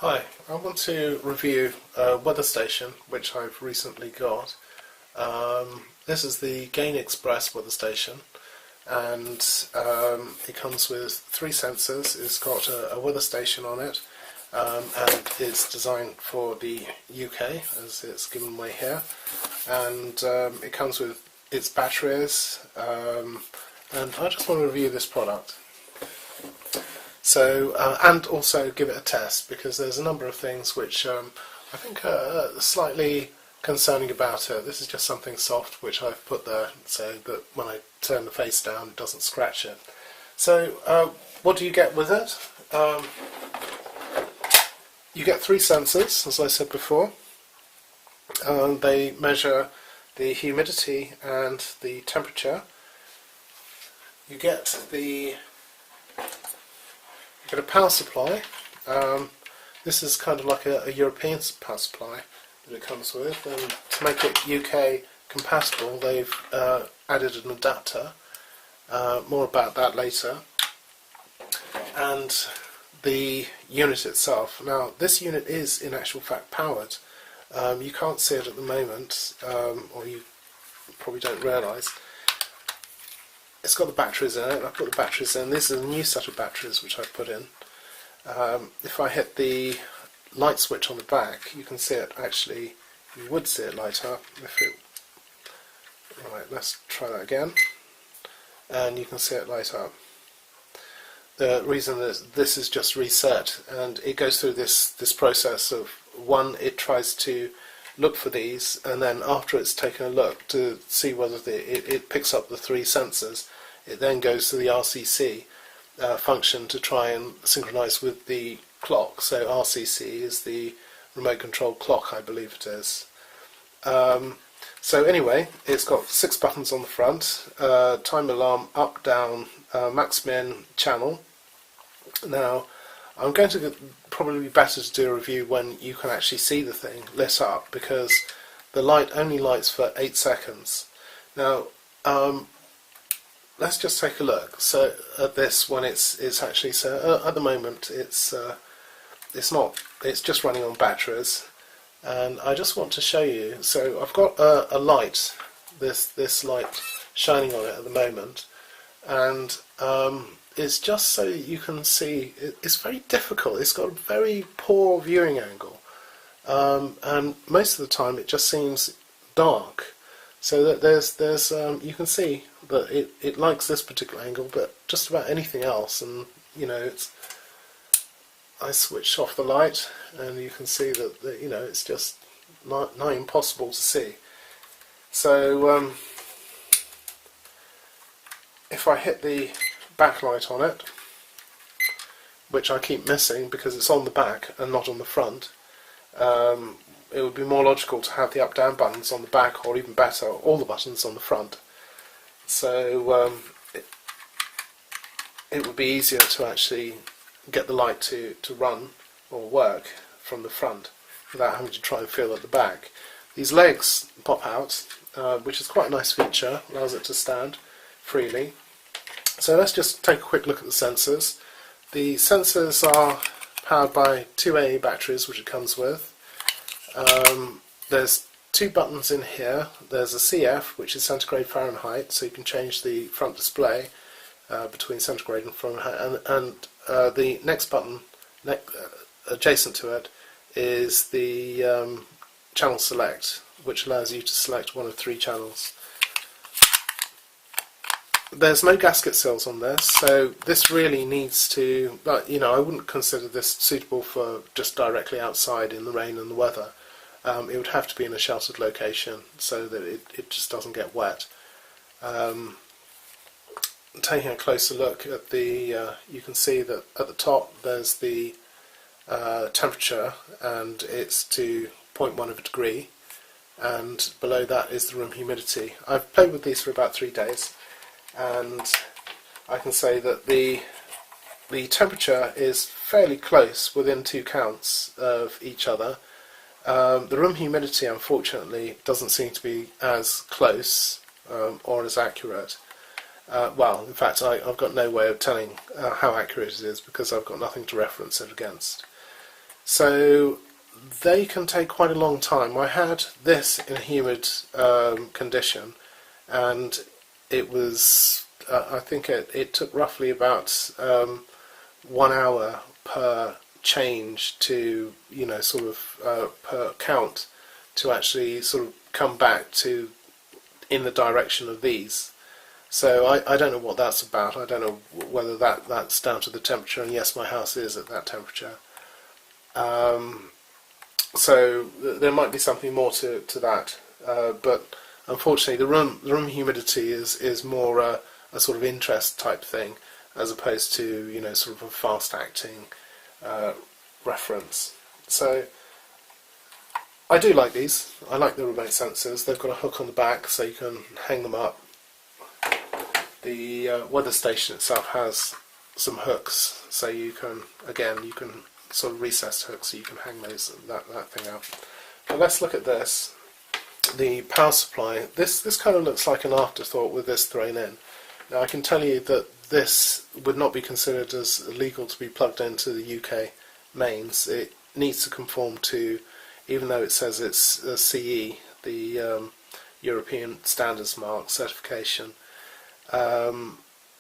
Hi, I want to review a weather station which I've recently got. This is the GainExpress weather station, and it comes with three sensors. It's got a weather station on it, and it's designed for the UK as it's given away here, and it comes with its batteries, and I just want to review this product. So, and also give it a test, because there's a number of things which I think are slightly concerning about it. This is just something soft which I've put there so that when I turn the face down it doesn't scratch it. So what do you get with it? You get three sensors, as I said before. They measure the humidity and the temperature. You get a power supply. This is kind of like a European power supply that it comes with, and to make it UK compatible they've added an adapter. More about that later. And the unit itself. Now this unit is in actual fact powered. You can't see it at the moment, or you probably don't realise. It's got the batteries in it. I put the batteries in. This is a new set of batteries which I've put in. If I hit the light switch on the back, you can see it actually. You would see it light up. Right, let's try that again. And you can see it light up. The reason is this is just reset, and it goes through this process of one. It tries to look for these, and then after it's taken a look to see whether it picks up the three sensors, it then goes to the RCC function to try and synchronize with the clock. So RCC is the remote control clock, I believe it is. So anyway, it's got 6 buttons on the front, time alarm, up, down, max min, channel. Now I'm going to probably be better to do a review when you can actually see the thing lit up, because the light only lights for 8 seconds. Now let's just take a look. So at this, when it's actually, so at the moment it's just running on batteries, and I just want to show you. So I've got a light, this light shining on it at the moment, and it's just so you can see. It's very difficult. It's got a very poor viewing angle, and most of the time it just seems dark. So that there's you can see that it likes this particular angle, but just about anything else. And you know, I switched off the light, and you can see that you know, it's just nigh impossible to see. So if I hit the backlight on it, which I keep missing because it's on the back and not on the front, it would be more logical to have the up-down buttons on the back, or even better, all the buttons on the front. So it would be easier to actually get the light to run or work from the front without having to try and feel at the back. These legs pop out, which is quite a nice feature, allows it to stand freely. So let's just take a quick look at the sensors. The sensors are powered by 2 AA batteries, which it comes with. There's 2 buttons in here. There's a CF, which is centigrade Fahrenheit, so you can change the front display between centigrade and Fahrenheit. And the next button adjacent to it is the channel select, which allows you to select one of 3 channels. There's no gasket seals on this, so this really needs to, you know, I wouldn't consider this suitable for just directly outside in the rain and the weather. It would have to be in a sheltered location so that it just doesn't get wet. Taking a closer look at the, you can see that at the top there's the temperature, and it's to 0.1 of a degree, and below that is the room humidity. I've played with these for about 3 days, and I can say that the temperature is fairly close, within 2 counts of each other. The room humidity, unfortunately, doesn't seem to be as close or as accurate. Well, in fact, I've got no way of telling how accurate it is, because I've got nothing to reference it against. So they can take quite a long time. I had this in a humid condition, and it was, I think it took roughly about 1 hour per change to, sort of per count, to actually sort of come back to in the direction of these. So I don't know what that's about. I don't know whether that's down to the temperature, and yes, my house is at that temperature. So there might be something more to that, but unfortunately the room humidity is more a sort of interest type thing, as opposed to sort of a fast acting reference. So I do like these. I like the remote sensors. They've got a hook on the back so you can hang them up. The weather station itself has some hooks, so you can sort of recessed hooks, so you can hang that thing up. Now let's look at this. The power supply. This kind of looks like an afterthought with this thrown in. Now I can tell you that this would not be considered as legal to be plugged into the UK mains. It needs to conform to, even though it says it's a CE, the European Standards Mark certification.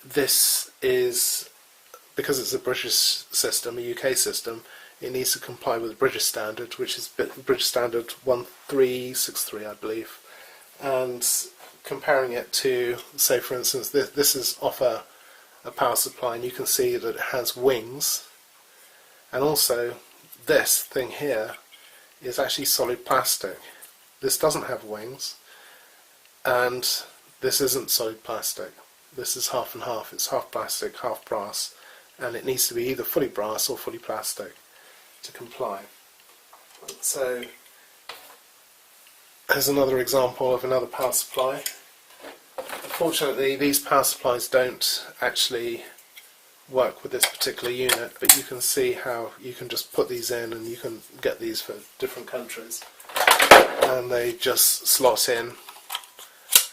This is, because it's a British system, a UK system, it needs to comply with the British standard, which is British Standard 1363, I believe. And comparing it to, say for instance, this is off a power supply, and you can see that it has wings, and also this thing here is actually solid plastic. This doesn't have wings, and this isn't solid plastic. This is half and half. It's half plastic, half brass, and it needs to be either fully brass or fully plastic to comply. So here's another example of another power supply. Unfortunately, these power supplies don't actually work with this particular unit, but you can see how you can just put these in, and you can get these for different countries, and they just slot in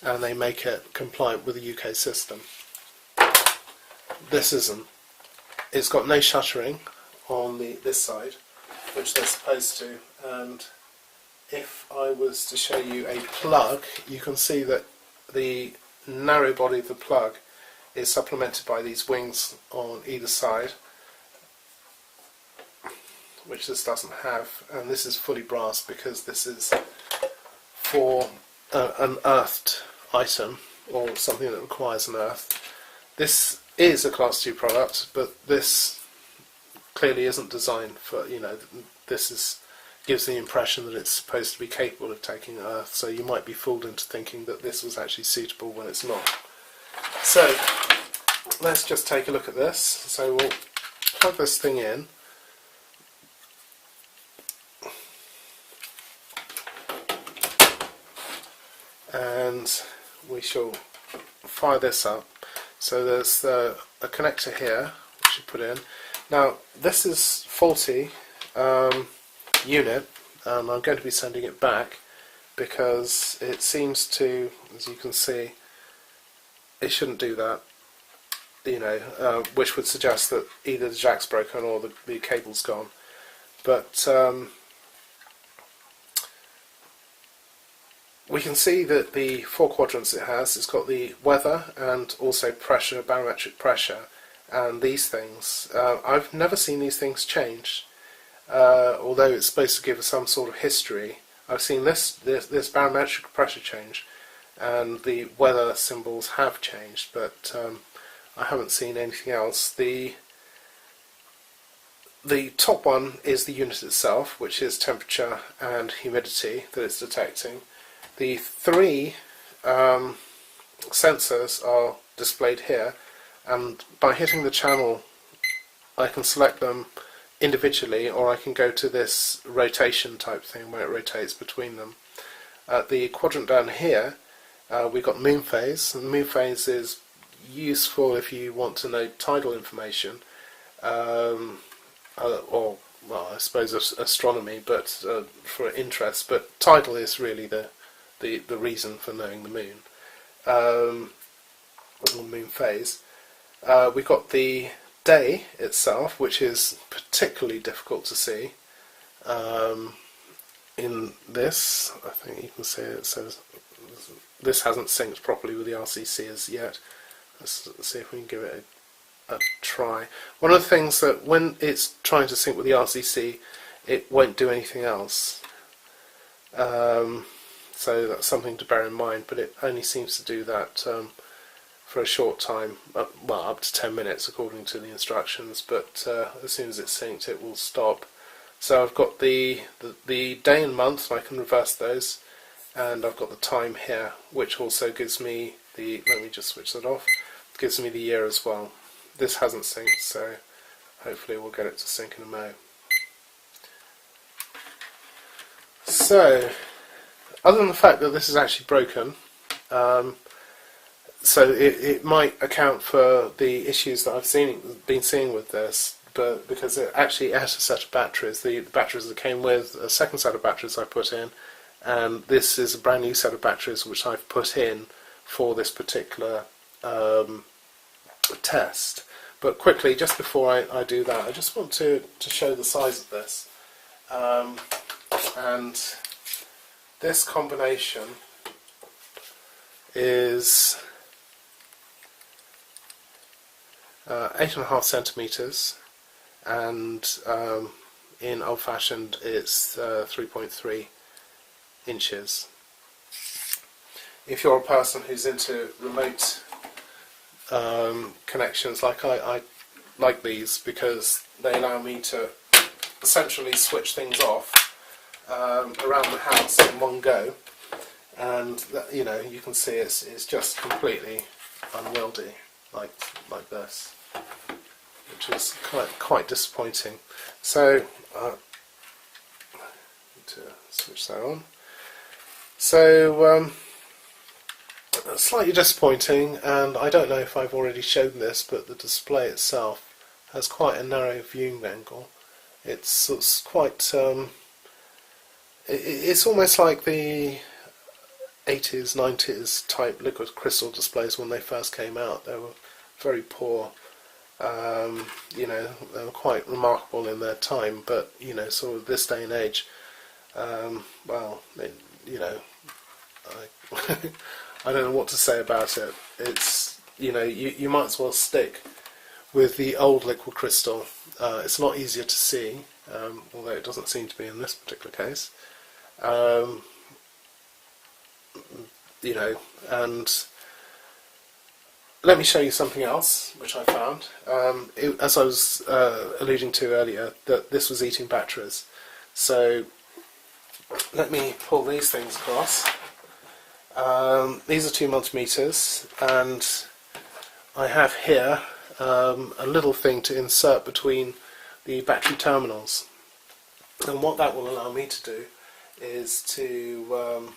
and they make it compliant with the UK system. This isn't. It's got no shuttering on this side, which they're supposed to, and if I was to show you a plug, you can see that the narrow body of the plug is supplemented by these wings on either side, which this doesn't have, and this is fully brass because this is for an earthed item, or something that requires an earth. This is a Class 2 product, but this clearly isn't designed for, this gives the impression that it's supposed to be capable of taking earth, so you might be fooled into thinking that this was actually suitable when it's not. So let's just take a look at this. So we'll plug this thing in. And we shall fire this up. So there's a connector here which you put in. Now this is faulty unit, and I'm going to be sending it back because it seems to, as you can see, it shouldn't do that, which would suggest that either the jack's broken or the cable's gone. But we can see that the 4 quadrants it has, it's got the weather and also pressure, barometric pressure, and these things. I've never seen these things change, although it's supposed to give us some sort of history. I've seen this barometric pressure change, and the weather symbols have changed, but I haven't seen anything else. The top one is the unit itself, which is temperature and humidity that it's detecting. The 3 sensors are displayed here, and by hitting the channel I can select them individually, or I can go to this rotation type thing where it rotates between them. At the quadrant down here we've got moon phase, and moon phase is useful if you want to know tidal information, or well, I suppose astronomy, but for interest. But tidal is really the reason for knowing the moon, or moon phase. We've got the day itself, which is particularly difficult to see. in this. I think you can see it says this hasn't synced properly with the RCC as yet. Let's see if we can give it a try. One of the things that when it's trying to sync with the RCC, it won't do anything else. So that's something to bear in mind, but it only seems to do that for a short time, well, up to 10 minutes according to the instructions, but as soon as it's synced it will stop. So I've got the day and month, and I can reverse those, and I've got the time here, which also gives me the, let me just switch that off, gives me the year as well. This hasn't synced, so hopefully we'll get it to sync in a mo. So, other than the fact that this is actually broken, so it might account for the issues that I've been seeing with this, but because it actually has a set of batteries, the batteries that came with a second set of batteries I put in, and this is a brand new set of batteries which I've put in for this particular test. But quickly, just before I do that, I just want to show the size of this. And this combination is 8.5 centimeters, and in old-fashioned it's 3.3 inches. If you're a person who's into remote connections, like I like these because they allow me to essentially switch things off around the house in one go, and that, you know, you can see it's just completely unwieldy like this, which is quite disappointing. So need to switch that on. So slightly disappointing, and I don't know if I've already shown this, but the display itself has quite a narrow viewing angle. It's quite it's almost like the 80s, 90s type liquid crystal displays when they first came out. They were very poor. You know, they were quite remarkable in their time, but you know, sort of this day and age, well, you know, I don't know what to say about it. It's, you know, you might as well stick with the old liquid crystal. It's a lot easier to see, although it doesn't seem to be in this particular case. You know, and let me show you something else which I found. As I was alluding to earlier, that this was eating batteries. So let me pull these things across. These are 2 multimeters, and I have here a little thing to insert between the battery terminals, and what that will allow me to do is to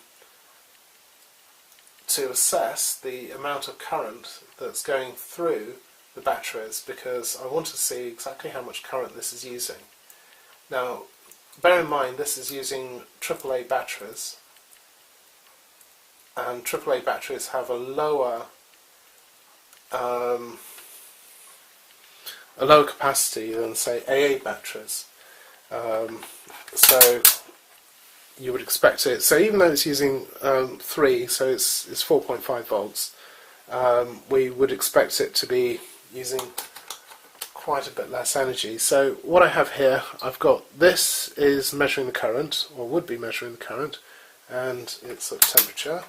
assess the amount of current that's going through the batteries, because I want to see exactly how much current this is using. Now, bear in mind this is using AAA batteries, and AAA batteries have a lower capacity than, say, AA batteries. So you would expect it. So even though it's using 3, so it's 4.5 volts, we would expect it to be using quite a bit less energy. So what I have here, I've got, this is measuring the current, or would be measuring the current, and it's at temperature.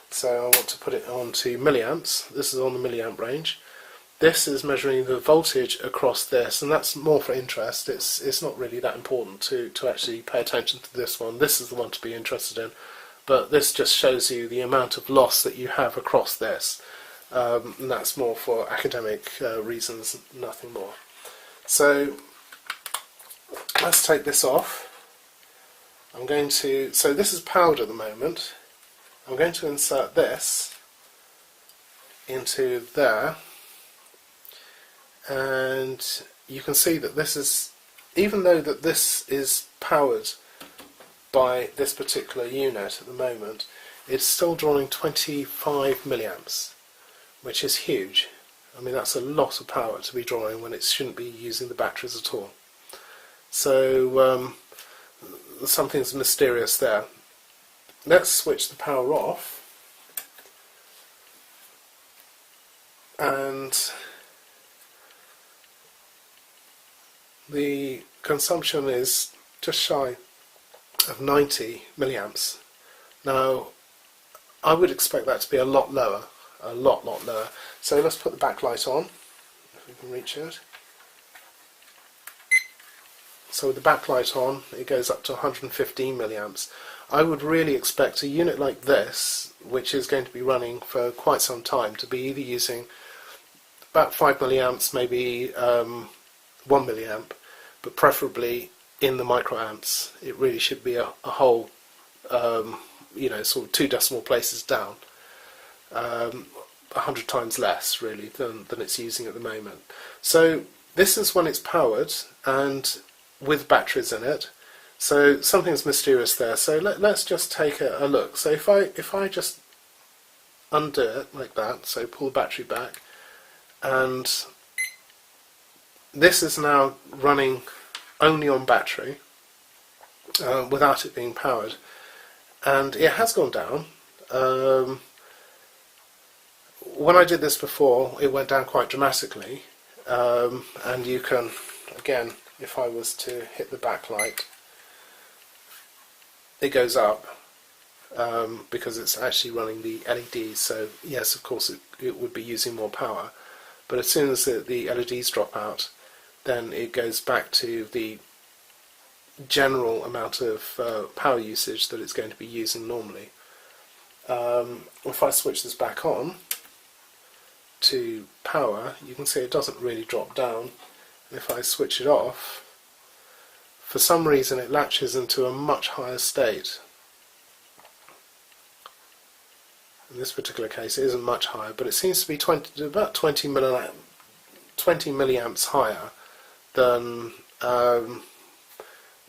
So I want to put it on to milliamps. This is on the milliamp range. This is measuring the voltage across this, and that's more for interest. It's not really that important to actually pay attention to this one. This is the one to be interested in, but this just shows you the amount of loss that you have across this, and that's more for academic reasons, nothing more. So let's take this off. I'm going to, so this is powered at the moment. I'm going to insert this into there, and you can see that this is, even though that this is powered by this particular unit at the moment, it's still drawing 25 milliamps, which is huge. I mean, that's a lot of power to be drawing when it shouldn't be using the batteries at all. So something's mysterious there. Let's switch the power off, and the consumption is just shy of 90 milliamps. Now, I would expect that to be a lot lower, a lot lower. So let's put the backlight on, if we can reach it. So with the backlight on, it goes up to 115 milliamps. I would really expect a unit like this, which is going to be running for quite some time, to be either using about 5 milliamps, maybe 1 milliamp, but preferably in the microamps. It really should be a whole, sort of 2 decimal places down, 100 times less really than it's using at the moment. So this is when it's powered and with batteries in it. So something's mysterious there. So let's just take a look. So if I just undo it like that, so pull the battery back, and this is now running only on battery without it being powered, and it has gone down. When I did this before, it went down quite dramatically, and you can, again, if I was to hit the backlight, it goes up because it's actually running the LEDs. So yes, of course it would be using more power, but as soon as the LEDs drop out, then it goes back to the general amount of power usage that it's going to be using normally. If I switch this back on to power, you can see it doesn't really drop down. If I switch it off, for some reason it latches into a much higher state. In this particular case it isn't much higher, but it seems to be about 20 milliamps higher than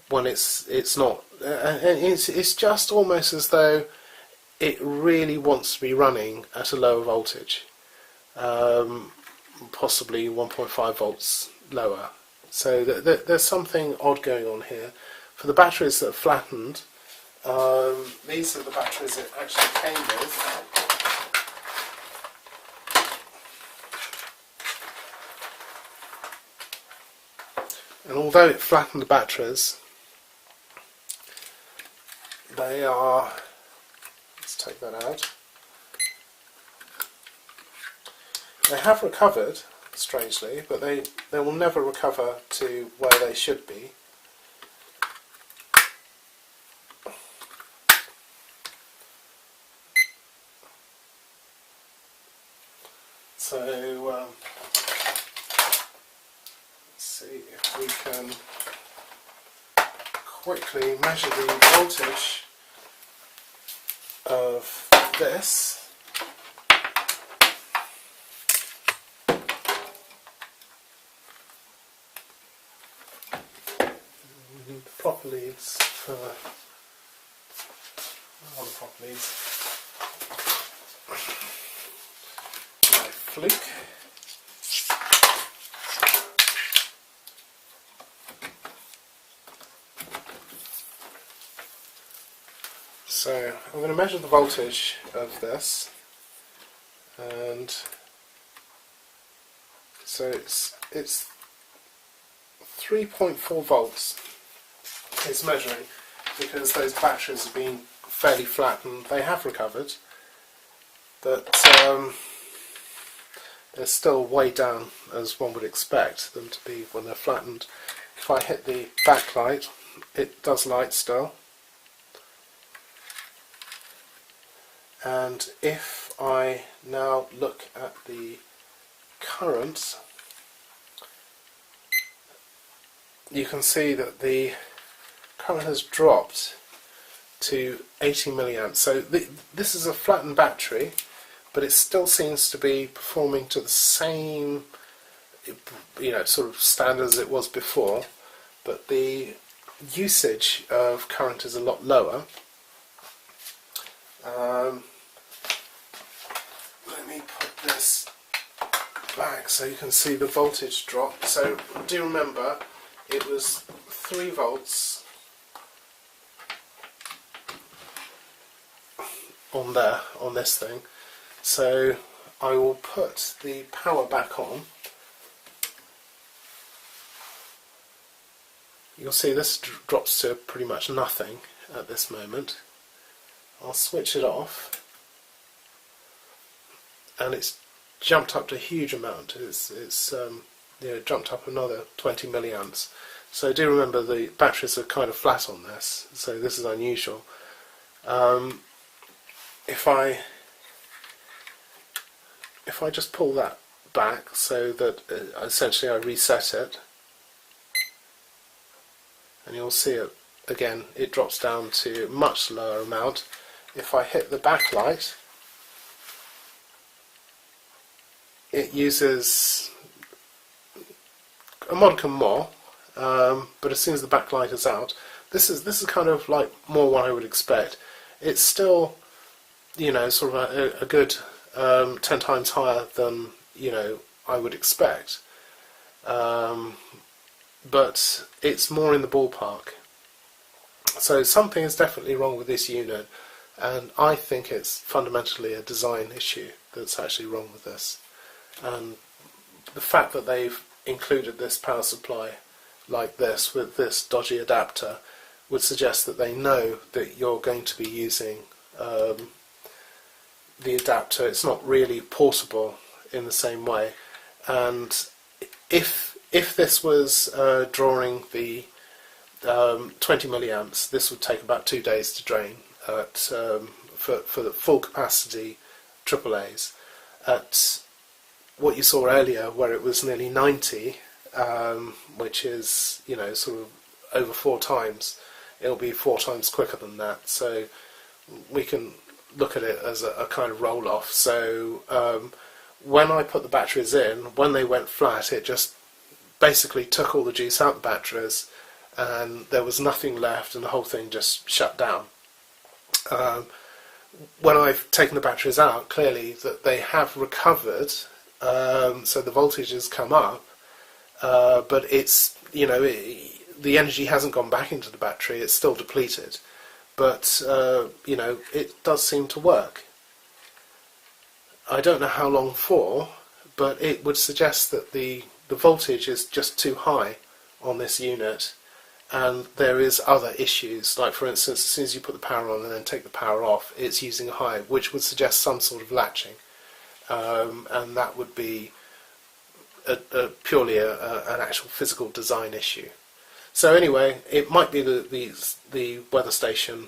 when it's not. It's just almost as though it really wants to be running at a lower voltage, possibly 1.5 volts lower. So there's something odd going on here. For the batteries that are flattened, these are the batteries it actually came with. And although it flattened the batteries, they are, let's take that out, they have recovered, strangely, but they will never recover to where they should be. So let's see if we can quickly measure the voltage of this. We need the proper leads for all the proper leads. My fluke. So I'm going to measure the voltage of this, and so it's 3.4 volts it's measuring, because those batteries have been fairly flattened. They have recovered, but they're still way down as one would expect them to be when they're flattened. If I hit the backlight, it does light still. And if I now look at the current, you can see that the current has dropped to 80 milliamps. So this is a flattened battery, but it still seems to be performing to the same, sort of standard as it was before, but the usage of current is a lot lower. Let me put this back so you can see the voltage drop. So do remember, it was 3 volts on there, on this thing. So I will put the power back on. You'll see this drops to pretty much nothing at this moment. I'll switch it off, and it's jumped up to a huge amount. It's jumped up another 20 milliamps. So do remember the batteries are kind of flat on this, so this is unusual. If I just pull that back so that essentially I reset it, and you'll see it again, it drops down to a much lower amount. If I hit the backlight, it uses a modicum more, but as soon as the backlight is out, this is kind of like more what I would expect. It's still, sort of a good 10 times higher than I would expect, but it's more in the ballpark. So something is definitely wrong with this unit, and I think it's fundamentally a design issue that's actually wrong with this. And the fact that they've included this power supply like this with this dodgy adapter would suggest that they know that you're going to be using the adapter. It's not really portable in the same way, and if this was drawing the 20 milliamps, this would take about 2 days to drain at for the full capacity AAAs. At what you saw earlier, where it was nearly 90, which is sort of over 4 times, it'll be 4 times quicker than that. So we can look at it as a kind of roll off. So when I put the batteries in, when they went flat, it just basically took all the juice out of the batteries, and there was nothing left, and the whole thing just shut down. When I've taken the batteries out, clearly that they have recovered, so the voltage has come up, but it's the energy hasn't gone back into the battery. It's still depleted, but it does seem to work. I don't know how long for, but it would suggest that the voltage is just too high on this unit, and there is other issues, like for instance, as soon as you put the power on and then take the power off, it's using high, which would suggest some sort of latching, and that would be purely an actual physical design issue. So anyway, it might be that the weather station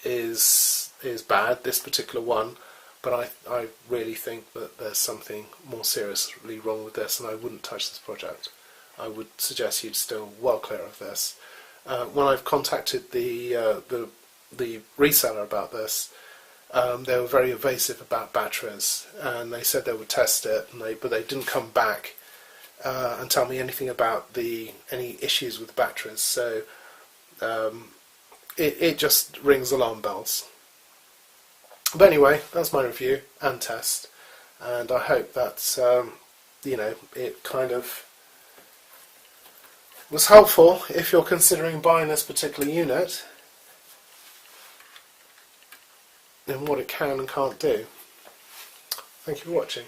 is bad, this particular one, but I really think that there's something more seriously wrong with this, and I wouldn't touch this project. I would suggest you'd steer well clear of this. When I've contacted the reseller about this, they were very evasive about batteries, and they said they would test it, but they didn't come back and tell me anything about any issues with the batteries. So it just rings alarm bells. But anyway, that's my review and test, and I hope that it kind of was helpful if you're considering buying this particular unit, and what it can and can't do. Thank you for watching.